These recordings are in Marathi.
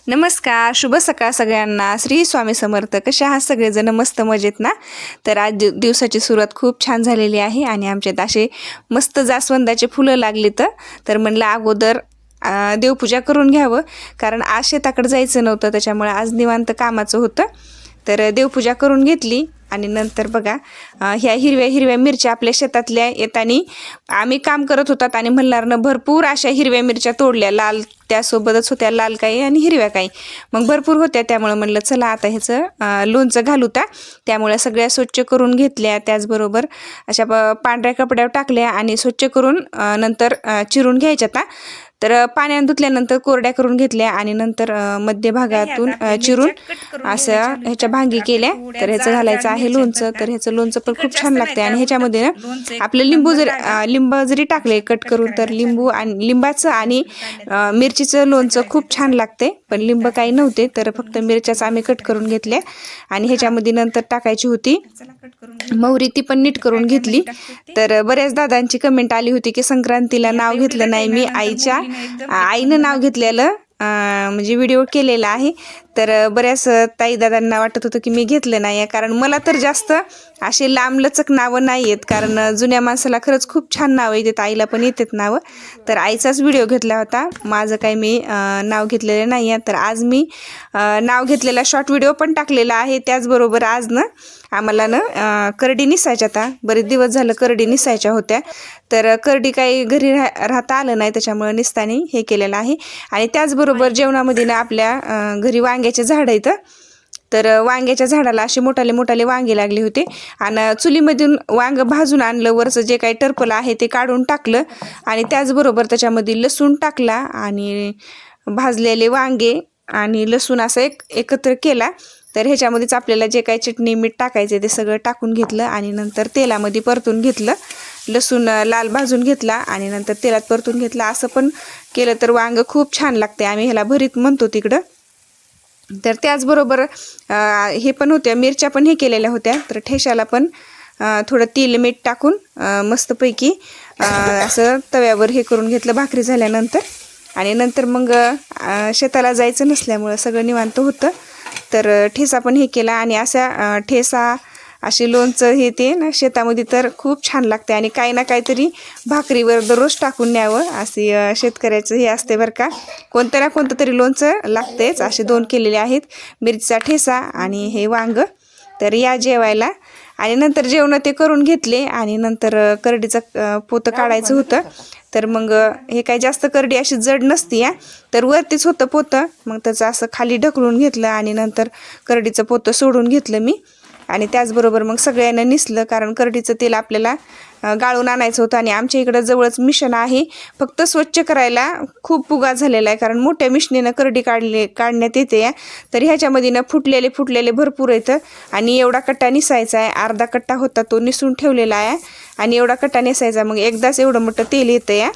नमस्कार, शुभ सकाळ सगळ्यांना. श्री स्वामी समर्थ. कसे आहात सगळेजण? मस्त मजेत ना? तर आज दिवसाची सुरुवात खूप छान झालेली आहे आणि आमच्यात असे मस्त जास्वंदाचे फुलं लागली तर म्हणलं अगोदर देवपूजा करून घ्यावं, कारण आज शेताकडे जायचं नव्हतं, त्याच्यामुळे आज निवांत कामाचं होतं. तर देवपूजा करून घेतली आणि नंतर बघा ह्या हिरव्या हिरव्या मिरच्या आपल्या शेतातल्या येतानी आम्ही काम करत होतात आणि मल्हारनं भरपूर अशा हिरव्या मिरच्या तोडल्या. लाल त्यासोबतच होत्या, लाल काही आणि हिरव्या काही, मग भरपूर होत्या. त्यामुळे म्हणलं चला आता ह्याचं लोणचं घालू. त्यामुळे सगळ्या स्वच्छ करून घेतल्या, त्याचबरोबर अशा पांढऱ्या कपड्यावर टाकल्या आणि स्वच्छ करून नंतर चिरून घ्यायच्या. तर पाण्याने धुतल्यानंतर कोरड्या करून घेतल्या आणि नंतर मध्यभागातून चिरून असं ह्याच्या भांगी केल्या. तर ह्याचं घालायचं आहे लोणचं. तर ह्याचं लोणचं पण खूप छान लागते आणि ह्याच्यामध्ये ना आपलं लिंब जरी टाकले कट करून, तर लिंबू आणि लिंबाचं आणि मिरचीचं लोणचं खूप छान लागते. पण लिंब काही नव्हते, तर फक्त मिरच्याच आम्ही कट करून घेतल्या आणि ह्याच्यामध्ये नंतर टाकायची होती मोहरी, ती पण नीट करून घेतली. तर बऱ्याच दादांची कमेंट आली होती की संक्रांतीला नाव घेतलं नाही मी. आईनं नाव घेतलेलं म्हणजे व्हिडिओ केलेला आहे. तर बऱ्याच ताई दादांना वाटत होतं की मी घेतलं नाही, कारण मला तर जास्त असे लांबलचक नावं नाही आहेत, कारण जुन्या माणसाला खरंच खूप छान नावं येतात, आईला पण येतात नावं. तर आईचाच व्हिडिओ घेतला होता, माझं काही मी नाव घेतलेलं नाही आहे. तर आज मी नाव घेतलेला शॉर्ट व्हिडिओ पण टाकलेला आहे. त्याचबरोबर आज ना आम्हाला ना करडी निसायच्या. आता बरेच दिवस झालं करडी निसायच्या होत्या, तर करडी काही घरी राहता आलं नाही, त्याच्यामुळे निसतानी हे केलेलं आहे. आणि त्याचबरोबर जेवणामध्ये ना आपल्या घरी वांग्याचे झाड आहेत. तर वांग्याच्या झाडाला असे मोठाले वांगे लागले होते आणि चुलीमधून वांग भाजून आणलं, वरचं जे काही टरपलं आहे ते काढून टाकलं आणि त्याचबरोबर त्याच्यामध्ये लसूण टाकला आणि भाजलेले वांगे आणि लसूण असं एकत्र केला. तर ह्याच्यामध्येच आपल्याला जे काही चटणी मीठ टाकायचे ते सगळं टाकून घेतलं आणि नंतर तेलामध्ये परतून घेतलं. लसूण लाल भाजून घेतला आणि नंतर तेलात परतून घेतला. असं पण केलं तर वांग खूप छान लागते. आम्ही ह्याला भरीत म्हणतो तिकडं. तर त्याचबरोबर हे पण होत्या मिरच्या पण हे केलेल्या होत्या. तर ठेशाला पण थोडं तेल मीठ टाकून मस्तपैकी असं तव्यावर हे करून घेतलं भाकरी झाल्यानंतर. आणि नंतर मग शेताला जायचं नसल्यामुळं सगळं निवांत होतं. तर ठेसा पण हे केला आणि असा ठेसा असे लोणचं हे ते ना शेतामध्ये तर खूप छान लागते. आणि काही ना काहीतरी भाकरीवर दररोज टाकून न्यावं असे शेतकऱ्याचं हे असते बरं का. कोणतं ना कोणतं तरी लोणचं लागतेच. असे 2 केलेले आहेत, मिरचीचा ठेसा आणि हे वांग. तर या जेवायला. आणि नंतर जेवण ते करून घेतले आणि नंतर करडीचं पोतं काढायचं होतं. तर मग हे काही जास्त करडी अशी जड नसती या, तर वरतीच होतं पोतं. मग त्याचं असं खाली ढकलून घेतलं आणि नंतर करडीचं पोतं सोडून घेतलं मी. आणि त्याचबरोबर मग सगळ्यांना निसलं, कारण करडीचं तेल आपल्याला गाळून आणायचं होतं. आणि आमच्या इकडं जवळच मिशन आहे, फक्त स्वच्छ करायला खूप उगाच झालेला आहे, कारण मोठ्या मिशनीनं करडी काढण्यात येते या. तर ह्याच्यामध्ये ना फुटलेले भरपूर येतं आणि एवढा कट्टा निसायचा आहे. अर्धा कट्टा होता तो निसून ठेवलेला आहे आणि एवढा कट्टा निसायचा, मग एकदाच एवढं मोठं तेल येतं या.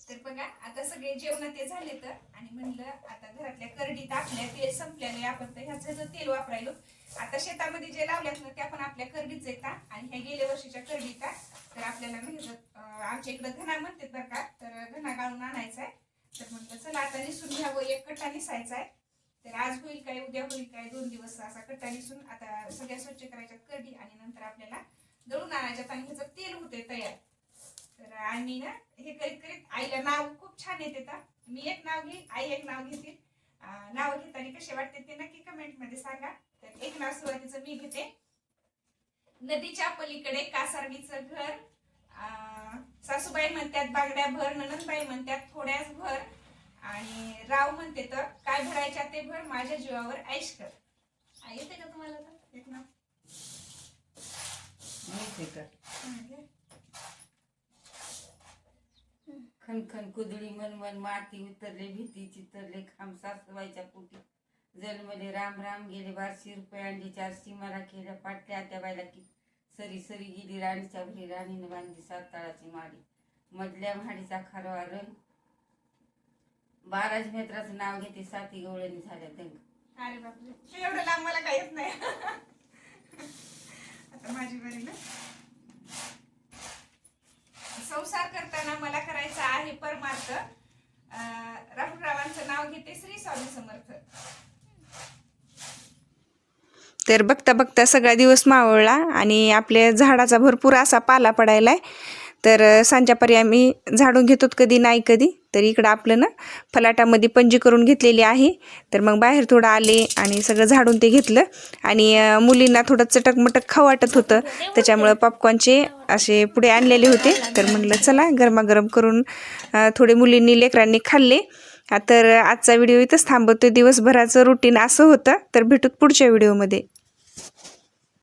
तर बघा आता सगळे जेवण ते झाले तर, आणि म्हणलं आता घरातल्या करडीत आपल्या तेल संपल्याने आपण तर ह्याचं तेल वापरायलो. आता शेतामध्ये जे लावल्यात ना त्या पण आपल्या करडीच येतात आणि ह्या गेल्या वर्षीच्या करडीचा. तर आपल्याला आमच्या इकडं घणा म्हणतात बरं का, तर घणा गाळून आणायचा आहे. तर म्हटलं चला आता निसून घ्यावं, एक कट्टा निसायचा आहे. तर आज होईल काय उद्या होईल काय, 2 दिवस असा कट्टा निसून आता सगळ्या स्वच्छ करायच्यात करडी आणि नंतर आपल्याला दळून आणायच्यात आणि ह्याचं तेल होते तयार. तर आम्ही ना हे करीत करीत आईला नाव खूप छान येते. तर मी एक नाव घेईन, आई एक नाव घेते. नाव घेताना कसे वाटते ते नक्की कमेंट मध्ये सांगा. तर एक नाव सुरुवातीचं मी घेते. नदीच्या पलीकडे कासारणीचं घर, सासूबाई म्हणतात बागड्या भर, ननंदबाई म्हणतात थोड्याच भर, आणि राव म्हणते तर काय भरायच्या ते भर, माझ्या जीवावर ऐश कर. येते का तुम्हाला तर एक नाव? खनखन कुदळी मनमन माती उतरले, भीती चितरले खांब सासूबाईच्या पोटी. जन्मले राम राम गेले 1200 रुपये अंडी 400 मला केल्या पाटल्या त्या बायला की. सरी सरी गेली राणीच्या घरी, राणीने बांधली 7 ताळाची माडी. मधल्या म्हाडीचा खारवा रंग, 12 मेत्राचं नाव घेते, 7 गवळणी झाल्या दंग. अरे बापरे, एवढं लांब मला काही येत नाही. आता माझी बरी ना. संसार करताना मला करायचा आहे परमार्थ. राहुलरावांचं नाव घेते. श्री स्वामी समर्थ. तर बघता बघता सगळा दिवस मावळला आणि आपल्या झाडाचा भरपूर असा पाला पडायलाय. तर सांच्यापारी आम्ही झाडून घेतो कधी नाही कधी. तर इकडं आपलं ना फलाटामध्ये पंजी करून घेतलेली आहे. तर मग बाहेर थोडं आले आणि सगळं झाडून ते घेतलं. आणि मुलींना थोडं चटकमटक खाऊ वाटत होतं, त्याच्यामुळं पॉपकॉर्नचे असे पुढे आणलेले होते. तर म्हणलं चला गरमागरम करून थोडे मुलींनी लेकरांनी खाल्ले. तर आजचा व्हिडिओ इथंच थांबवतो. दिवसभराचं रुटीन असं होतं. तर भेटूत पुढच्या व्हिडिओमध्ये.